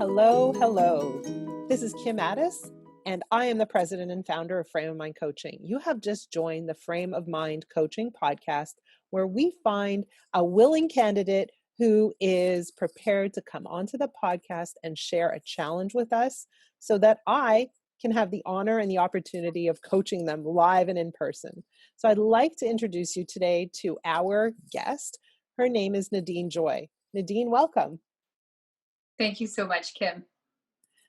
Hello, hello. This is Kim Addis, and I am the president and founder of Frame of Mind Coaching. You have just joined the Frame of Mind Coaching podcast, where we find a willing candidate who is prepared to come onto the podcast and share a challenge with us so that I can have the honor and the opportunity of coaching them live and in person. So I'd like to introduce you today to our guest. Her name is Nadene Joy. Nadene, welcome. Thank you so much, Kim.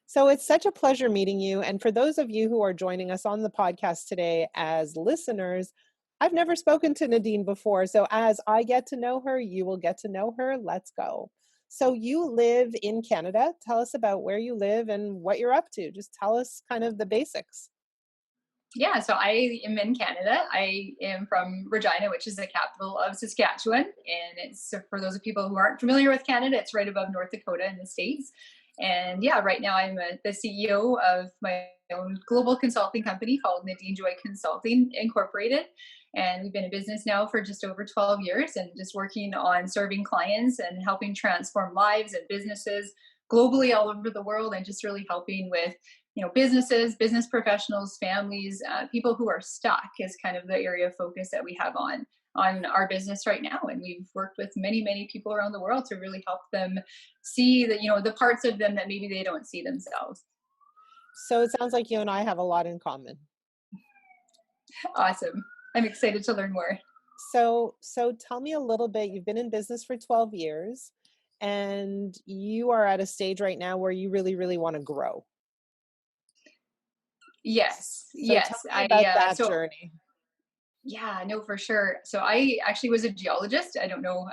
So it's such a pleasure meeting you. And for those of you who are joining us on the podcast today as listeners, I've never spoken to Nadene before. So as I get to know her, you will get to know her. Let's go. So you live in Canada. Tell us about where you live and what you're up to. Just tell us kind of the basics. Yeah, so I am in Canada. I am from Regina, which is the capital of Saskatchewan. And it's, for those of people who aren't familiar with Canada, it's right above North Dakota in the States. And yeah, right now I'm the CEO of my own global consulting company called Nadene Joy Consulting Incorporated. And we've been in business now for just over 12 years and just working on serving clients and helping transform lives and businesses globally all over the world, and just really helping with businesses, business professionals, families, people who are stuck is kind of the area of focus that we have on our business right now. And we've worked with many people around the world to really help them see that, the parts of them that maybe they don't see themselves. So it sounds like you and I have a lot in common. Awesome. I'm excited to learn more. So tell me a little bit. You've been in business for 12 years and you are at a stage right now where you really want to grow. Yes. So tell me about that journey. Yeah, no, for sure. So I actually was a geologist. I don't know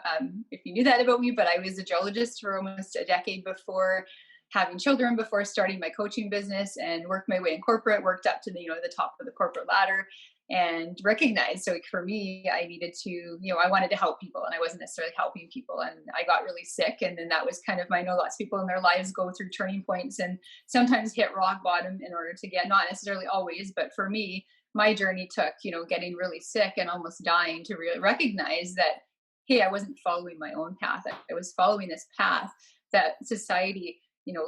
if you knew that about me, but I was a geologist for almost a decade before having children, before starting my coaching business, and worked my way in corporate, worked up to the top of the corporate ladder, and recognized. So for me, I needed to, I wanted to help people, and I wasn't necessarily helping people. And I got really sick. And then that was kind of, I know lots of people in their lives go through turning points and sometimes hit rock bottom in order to get, not necessarily always, but for me, my journey took, getting really sick and almost dying to really recognize that, hey, I wasn't following my own path. I was following this path that society,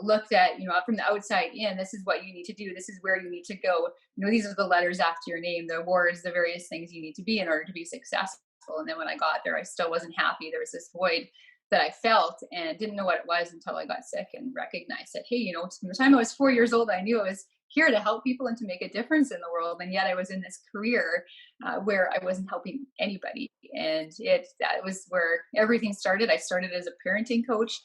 looked at, from the outside in. This is what you need to do. This is where you need to go. These are the letters after your name, the words, the various things you need to be in order to be successful. And then when I got there, I still wasn't happy. There was this void that I felt and didn't know what it was until I got sick and recognized that, hey, from the time I was 4 years old, I knew I was here to help people and to make a difference in the world. And yet I was in this career where I wasn't helping anybody. And that was where everything started. I started as a parenting coach.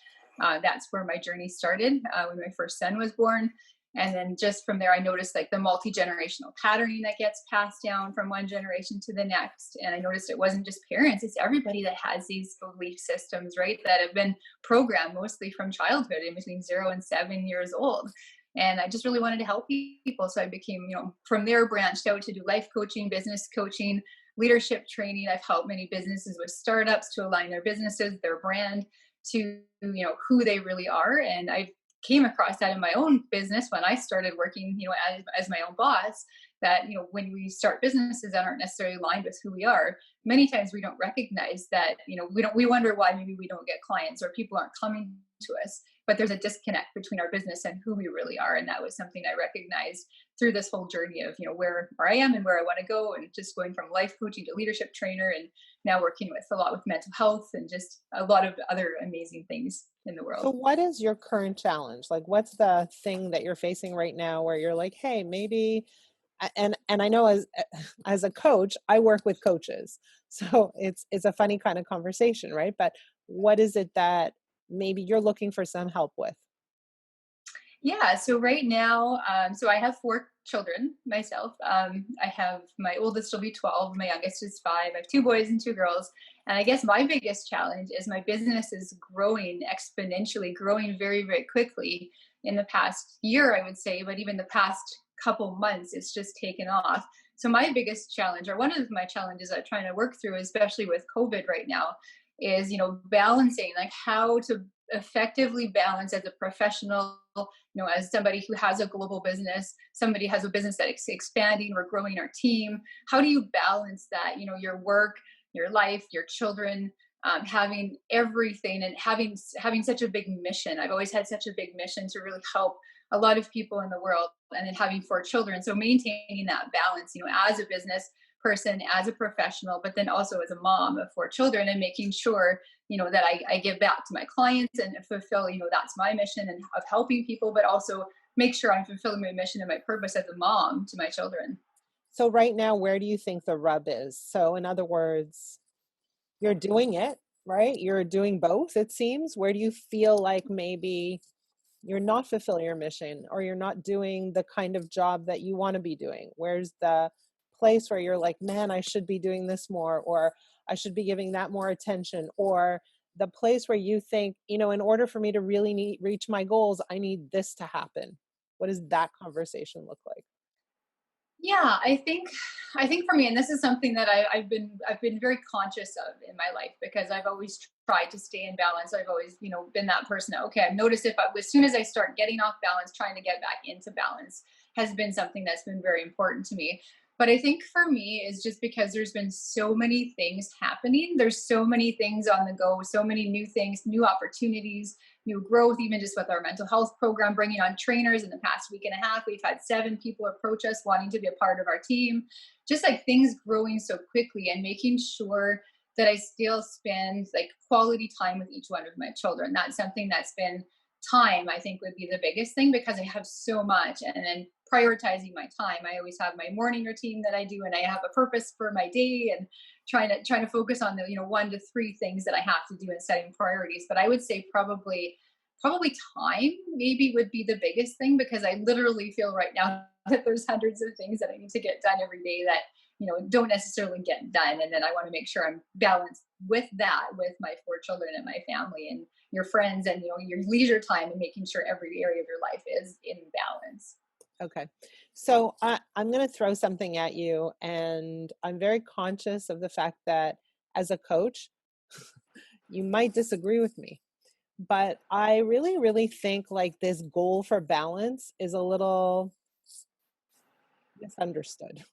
That's where my journey started when my first son was born. And then just from there, I noticed like the multi-generational patterning that gets passed down from one generation to the next. And I noticed it wasn't just parents, it's everybody that has these belief systems, right, that have been programmed mostly from childhood in between 0 and 7 years old. And I just really wanted to help people. So I became, from there branched out to do life coaching, business coaching, leadership training. I've helped many businesses with startups to align their businesses, their brand to, who they really are. And I came across that in my own business when I started working, as my own boss, that, when we start businesses that aren't necessarily aligned with who we are, many times we don't recognize that, we wonder why maybe we don't get clients or people aren't coming to us, but there's a disconnect between our business and who we really are. And that was something I recognized through this whole journey of, where I am and where I want to go, and just going from life coaching to leadership trainer, and now working with a lot with mental health and just a lot of other amazing things in the world. So what is your current challenge? Like, what's the thing that you're facing right now where you're like, hey, maybe, and I know as a coach, I work with coaches. So it's a funny kind of conversation, right? But what is it that maybe you're looking for some help with? Yeah, so right now, so I have 4 children myself. I have, my oldest will be 12, my youngest is 5. I have 2 boys and 2 girls. And I guess my biggest challenge is my business is growing exponentially, growing very, very quickly in the past year, I would say, but even the past couple months, it's just taken off. So my biggest challenge, or one of my challenges I'm trying to work through, especially with COVID right now, is, balancing, like how to effectively balance as a professional, as somebody who has a global business, somebody has a business that is expanding, we're growing our team. How do you balance that, your work, your life, your children, having everything and having such a big mission. I've always had such a big mission to really help a lot of people in the world, and then having 4 children. So maintaining that balance, as a business person, as a professional, but then also as a mom of 4 children, and making sure, that I give back to my clients and fulfill, that's my mission and of helping people, but also make sure I'm fulfilling my mission and my purpose as a mom to my children. So right now, where do you think the rub is? So in other words, you're doing it, right? You're doing both, it seems. Where do you feel like maybe you're not fulfilling your mission, or you're not doing the kind of job that you want to be doing? Where's the place where you're like, man, I should be doing this more, or I should be giving that more attention, or the place where you think, in order for me to really reach my goals, I need this to happen? What does that conversation look like? Yeah, I think for me, and this is something that I've been very conscious of in my life, because I've always tried to stay in balance. I've always, been that person that, okay, I've noticed if as soon as I start getting off balance, trying to get back into balance has been something that's been very important to me. But I think for me is just because there's been so many things happening. There's so many things on the go, so many new things, new opportunities, new growth, even just with our mental health program, bringing on trainers in the past week and a half. We've had 7 people approach us wanting to be a part of our team. Just like things growing so quickly, and making sure that I still spend like quality time with each one of my children. That's something that's been time, I think, would be the biggest thing, because I have so much. And then prioritizing my time. I always have my morning routine that I do, and I have a purpose for my day, and trying to focus on the 1 to 3 things that I have to do, and setting priorities. But I would say probably time maybe would be the biggest thing, because I literally feel right now that there's hundreds of things that I need to get done every day that don't necessarily get done, and then I want to make sure I'm balanced with that, with my 4 children and my family and your friends, and your leisure time, and making sure every area of your life is in balance. Okay. So I'm going to throw something at you, and I'm very conscious of the fact that as a coach, you might disagree with me, but I really, really think like this goal for balance is a little misunderstood.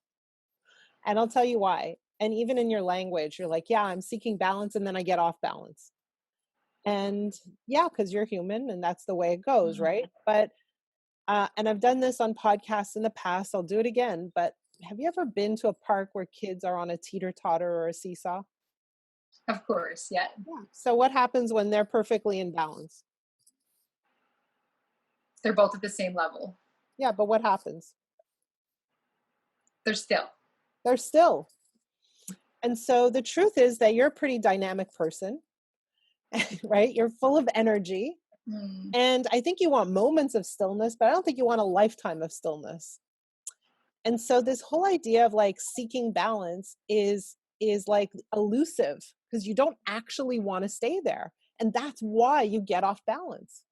And I'll tell you why. And even in your language, you're like, yeah, I'm seeking balance, and then I get off balance. And yeah, because you're human and that's the way it goes, right? Mhm. But and I've done this on podcasts in the past. I'll do it again. But have you ever been to a park where kids are on a teeter totter or a seesaw? Of course, yeah. Yeah. So what happens when they're perfectly in balance? They're both at the same level. Yeah, but what happens? They're still. They're still. And so the truth is that you're a pretty dynamic person, right? You're full of energy. Mm. And I think you want moments of stillness, but I don't think you want a lifetime of stillness. And so this whole idea of like seeking balance is like elusive, because you don't actually want to stay there. And that's why you get off balance.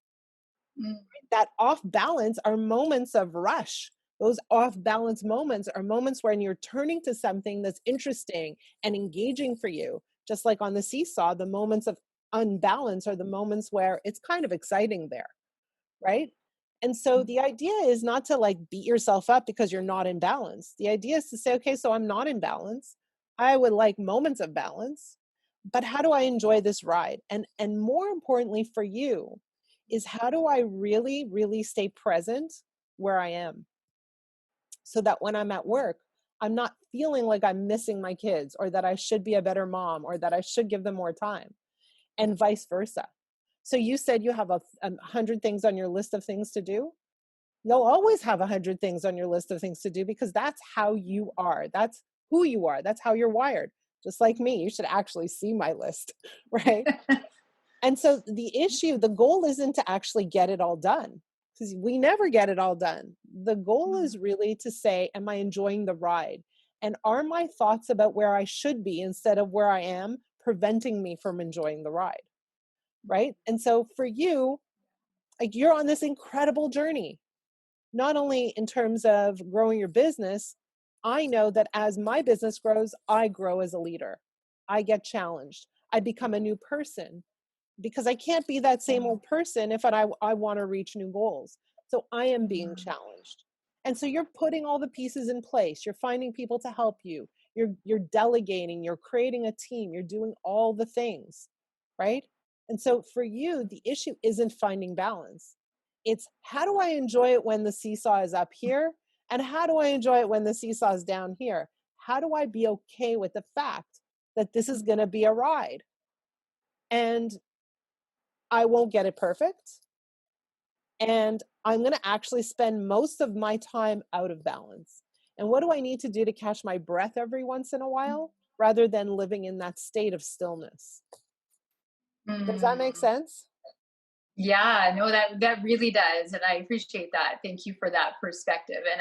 Mm. That off balance are moments of rush. Those off balance moments are moments when you're turning to something that's interesting and engaging for you. Just like on the seesaw, the moments of unbalance are the moments where it's kind of exciting there, right? And so Mm. the idea is not to like beat yourself up because you're not in balance. The idea is to say, okay, so I'm not in balance. I would like moments of balance, but how do I enjoy this ride? And more importantly for you is, how do I really, really stay present where I am, so that when I'm at work, I'm not feeling like I'm missing my kids, or that I should be a better mom, or that I should give them more time, and vice versa. So you said you have 100 things on your list of things to do. You'll always have 100 things on your list of things to do, because that's how you are. That's who you are. That's how you're wired. Just like me, you should actually see my list, right? And so the goal isn't to actually get it all done, because we never get it all done. The goal Mm. is really to say, am I enjoying the ride? And are my thoughts about where I should be instead of where I am preventing me from enjoying the ride? Right. And so for you, like, you're on this incredible journey, not only in terms of growing your business. I know that as my business grows, I grow as a leader. I get challenged. I become a new person, because I can't be that same Yeah. old person if I want to reach new goals. So I am being Mhm. challenged. And so you're putting all the pieces in place. You're finding people to help you. You're delegating, you're creating a team, you're doing all the things. right? And so for you, the issue isn't finding balance. It's how do I enjoy it when the seesaw is up here? And how do I enjoy it when the seesaw is down here? How do I be okay with the fact that this is going to be a ride and I won't get it perfect? And I'm going to actually spend most of my time out of balance. And what do I need to do to catch my breath every once in a while rather than living in that state of stillness? Does that make Mm. sense? Yeah, no, that really does, and I appreciate that. Thank you for that perspective. And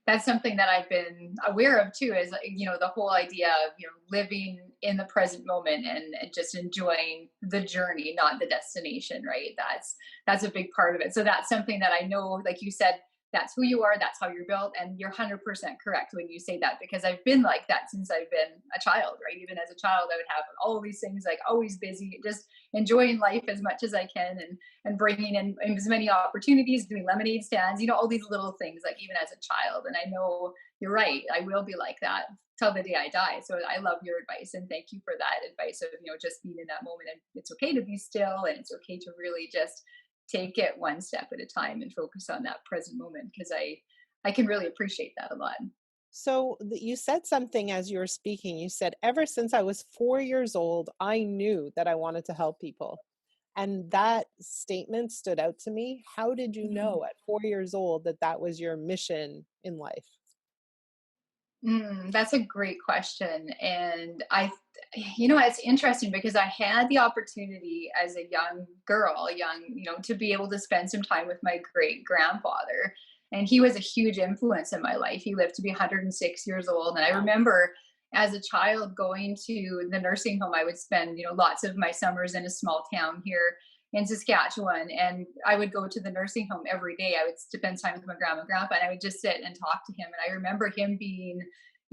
that's something that I've been aware of too, is the whole idea of living in the present moment and just enjoying the journey, not the destination, right? That's a big part of it. So that's something that I know, like you said, that's who you are, that's how you're built, and you're 100% correct when you say that, because I've been like that since I've been a child, right? Even as a child, I would have all these things, like always busy, just enjoying life as much as I can, and bringing in as many opportunities, doing lemonade stands, all these little things, like even as a child. And I know you're right. I will be like that till the day I die. So I love your advice, and thank you for that advice of, just being in that moment, and it's okay to be still, and it's okay to really just take it one step at a time and focus on that present moment, because I can really appreciate that a lot. So you said something as you were speaking. You said, ever since I was 4 years old, I knew that I wanted to help people. And that statement stood out to me. How did you know at 4 years old that that was your mission in life? That's a great question. And it's interesting because I had the opportunity as a young girl, to be able to spend some time with my great grandfather. And he was a huge influence in my life. He lived to be 106 years old. And I Wow. remember as a child going to the nursing home. I would spend, lots of my summers in a small town here in Saskatchewan. And I would go to the nursing home every day. I would spend time with my grandma and grandpa, and I would just sit and talk to him. And I remember him being,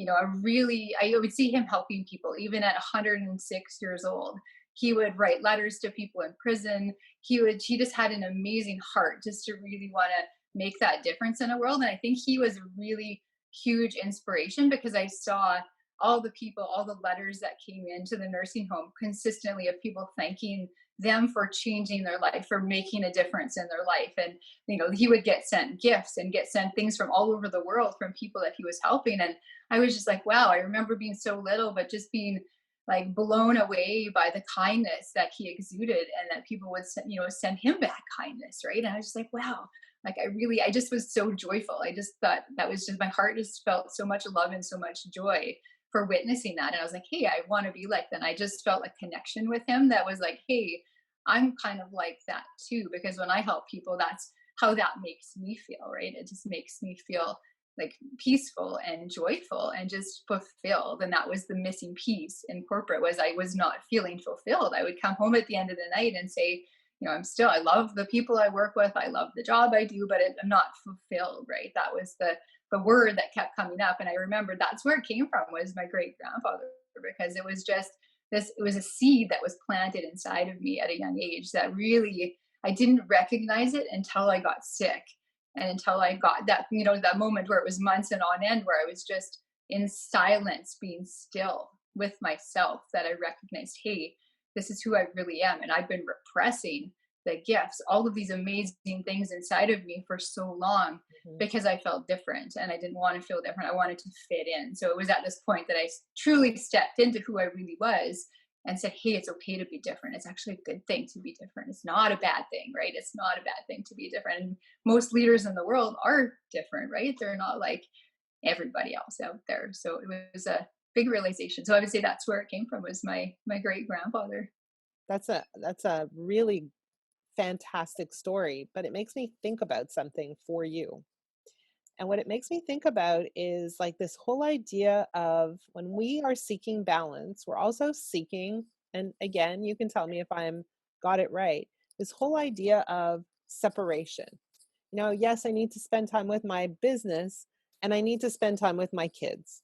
I would see him helping people even at 106 years old. He would write letters to people in prison. He just had an amazing heart just to really want to make that difference in the world. And I think he was a really huge inspiration, because I saw all the people, all the letters that came into the nursing home consistently, of people thanking them for changing their life, for making a difference in their life. And he would get sent gifts and get sent things from all over the world from people that he was helping. And I was just like, wow, I remember being so little, but just being like blown away by the kindness that he exuded, and that people would send him back kindness, right? And I was just like, wow, like I just was so joyful. I just thought that was just, my heart just felt so much love and so much joy for witnessing that. And I was like, hey, I want to be like that. And I just felt a connection with him that was like, hey, I'm kind of like that too. Because when I help people, that's how that makes me feel, right? It just makes me feel like peaceful and joyful and just fulfilled. And that was the missing piece in corporate, was I was not feeling fulfilled. I would come home at the end of the night and say, I love the people I work with, I love the job I do, but I'm not fulfilled, right? That was the word that kept coming up. And I remember that's where it came from, was my great grandfather, because it was just this, it was a seed that was planted inside of me at a young age that really, I didn't recognize it until I got sick, and until I got that, that moment where it was months and on end, where I was just in silence, being still with myself, that I recognized, hey, this is who I really am. And I've been repressing the gifts, all of these amazing things inside of me for so long, Mhm. because I felt different and I didn't want to feel different. I wanted to fit in. So it was at this point that I truly stepped into who I really was and said, hey, it's okay to be different. It's actually a good thing to be different. It's not a bad thing, right? It's not a bad thing to be different. And most leaders in the world are different, right? They're not like everybody else out there. So it was a big realization. So I would say that's where it came from, was my great grandfather. That's a really fantastic story, but it makes me think about something for you. And what it makes me think about is like this whole idea of when we are seeking balance, we're also seeking, and again, you can tell me if I'm got it right, this whole idea of separation. Yes, I need to spend time with my business and I need to spend time with my kids.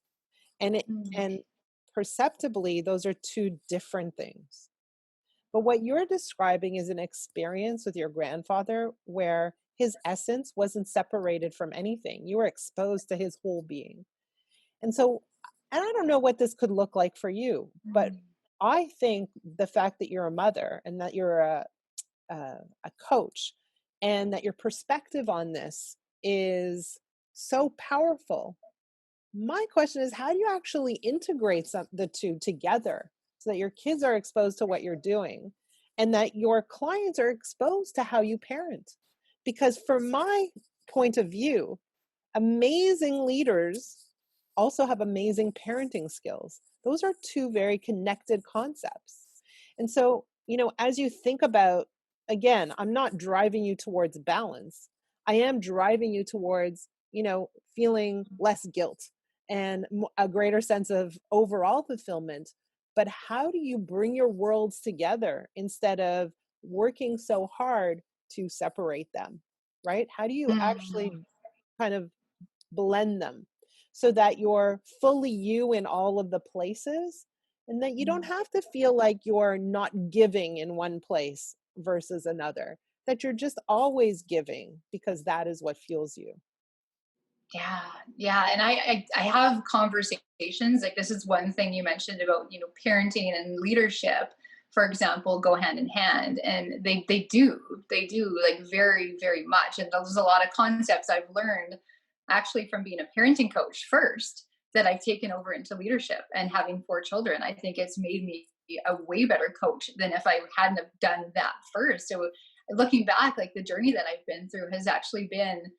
And Mm. perceptibly, those are two different things. But what you're describing is an experience with your grandfather where his essence wasn't separated from anything. You were exposed to his whole being. And so, and I don't know what this could look like for you, but Mm. I think the fact that you're a mother and that you're a coach and that your perspective on this is so powerful. My question is, how do you actually integrate the two together so that your kids are exposed to what you're doing and that your clients are exposed to how you parent? Because from my point of view, amazing leaders also have amazing parenting skills. Those are two very connected concepts. And so, as you think about, again, I'm not driving you towards balance. I am driving you towards, feeling less guilt and a greater sense of overall fulfillment. But how do you bring your worlds together instead of working so hard to separate them? Right? How do you Mm. actually kind of blend them so that you're fully you in all of the places and that you don't have to feel like you're not giving in one place versus another, that you're just always giving because that is what fuels you. Yeah, yeah, and I have conversations, like, this is one thing you mentioned about, parenting and leadership, for example, go hand in hand, and they do, like, very, very much, and there's a lot of concepts I've learned actually from being a parenting coach first that I've taken over into leadership, and having 4 children, I think it's made me a way better coach than if I hadn't have done that first. So, looking back, like, the journey that I've been through has actually been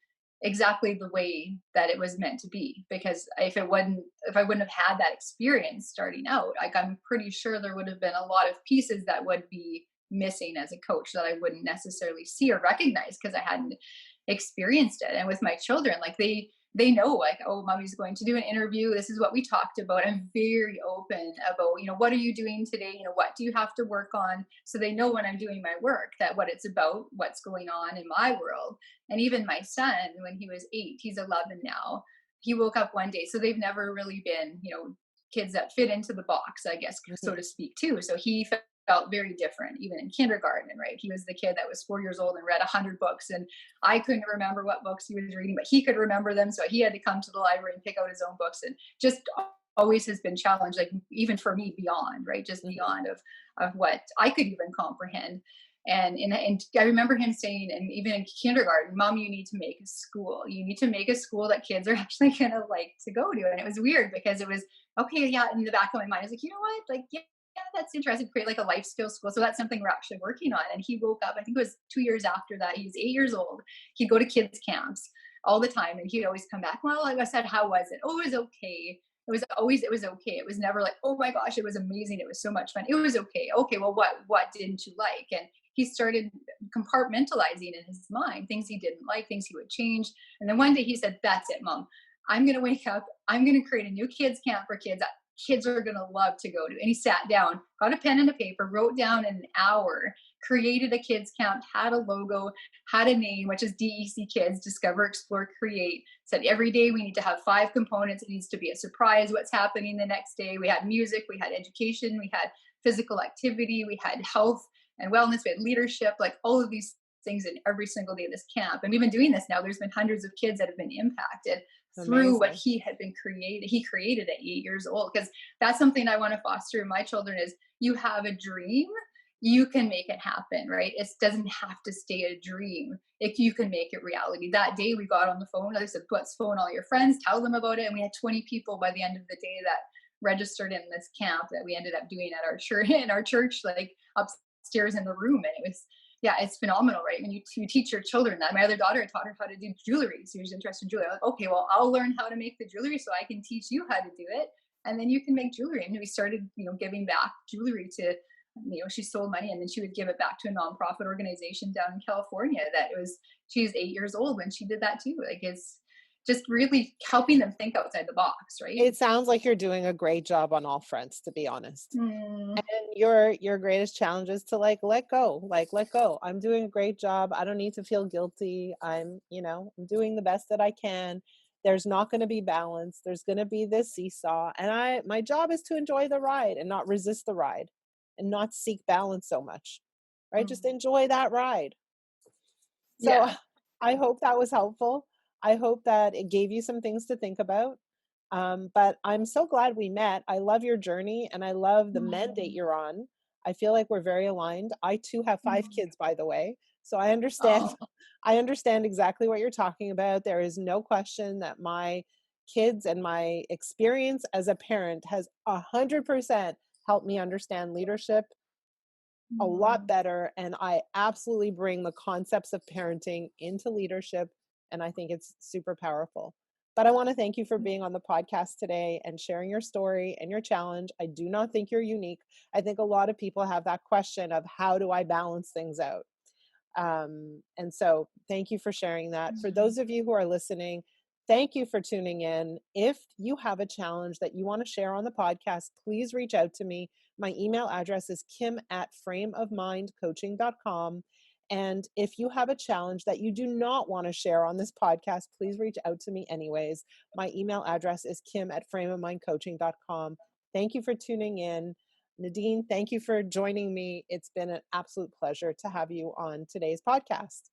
exactly the way that it was meant to be, because if I wouldn't have had that experience starting out, like, I'm pretty sure there would have been a lot of pieces that would be missing as a coach that I wouldn't necessarily see or recognize because I hadn't experienced it. And with my children, like, they know, like, oh, mommy's going to do an interview, this is what we talked about. I'm very open about, what are you doing today, what do you have to work on, so they know when I'm doing my work that what it's about, what's going on in my world. And even my son, when he was 8, he's 11 now, he woke up one day, so they've never really been, kids that fit into the box, I guess, so Mhm. to speak, too. So he felt very different, even in kindergarten, right? He was the kid that was 4 years old and read 100 books, and I couldn't remember what books he was reading, but he could remember them. So he had to come to the library and pick out his own books, and just always has been challenged, like, even for me, beyond, right? Just Mhm. beyond of what I could even comprehend. And I remember him saying, and even in kindergarten, Mom, you need to make a school. You need to make a school that kids are actually gonna like to go to. And it was weird because it was okay, yeah. In the back of my mind, I was like, you know what? Like, yeah, yeah, that's interesting. Create like a life skills school. So that's something we're actually working on. And he woke up, I think it was 2 years after that. He was 8 years old. He'd go to kids camps all the time, and he'd always come back. Well, like I said, how was it? Oh, it was okay. It was okay. It was never like, oh my gosh, it was amazing. It was so much fun. It was okay. Okay, well, what didn't you like? And he started compartmentalizing in his mind things he didn't like, things he would change. And then one day he said, that's it, Mom. I'm going to wake up. I'm going to create a new kids camp for kids that kids are going to love to go to. And he sat down, got a pen and a paper, wrote down in an hour, created a kids camp, had a logo, had a name, which is DEC Kids, Discover, Explore, Create. Said every day we need to have 5 components. It needs to be a surprise what's happening the next day. We had music, we had education, we had physical activity, we had health and wellness, we had leadership, like all of these things in every single day of this camp. And we've been doing this now. There's been hundreds of kids that have been impacted through what Amazing. he created at 8 years old. Because that's something I want to foster in my children is you have a dream, you can make it happen, right? It doesn't have to stay a dream. If you can make it reality. That day we got on the phone, I said, let's phone all your friends, tell them about it. And we had 20 people by the end of the day that registered in this camp that we ended up doing at our church, in our church, like upstairs in the room. And it was, yeah, it's phenomenal, right? When you teach your children that. My other daughter, I taught her how to do jewelry. So she was interested in jewelry. I'm like, okay, well, I'll learn how to make the jewelry so I can teach you how to do it. And then you can make jewelry. And we started, giving back jewelry to, she sold money and then she would give it back to a nonprofit organization down in California she was 8 years old when she did that too. Like, it's just really helping them think outside the box, right? It sounds like you're doing a great job on all fronts, to be honest. Mm, And your greatest challenge is to let go, let go. I'm doing a great job. I don't need to feel guilty. I'm doing the best that I can. There's not going to be balance. There's going to be this seesaw. And my job is to enjoy the ride and not resist the ride and not seek balance so much. Right? Just mm. enjoy that ride. So Yeah. I hope that was helpful. I hope that it gave you some things to think about. But I'm so glad we met. I love your journey and I love the mandate Mm. you're on. I feel like we're very aligned. I too have 5 kids, by the way. So I understand Oh, I understand exactly what you're talking about. There is no question that my kids and my experience as a parent has 100% helped me understand leadership a lot mm. better, and I absolutely bring the concepts of parenting into leadership, and I think it's super powerful. But I want to thank you for being on the podcast today and sharing your story and your challenge. I do not think you're unique. I think a lot of people have that question of how do I balance things out? And so thank you for sharing that. For Mm. those of you who are listening, thank you for tuning in. If you have a challenge that you want to share on the podcast, please reach out to me. My email address is kim@frameofmindcoaching.com. And if you have a challenge that you do not want to share on this podcast, please reach out to me anyways. My email address is kim@frameofmindcoaching.com. Thank you for tuning in. Nadene, thank you for joining me. It's been an absolute pleasure to have you on today's podcast.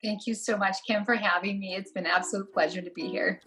Thank you so much, Kim, for having me. It's been an absolute pleasure to be here.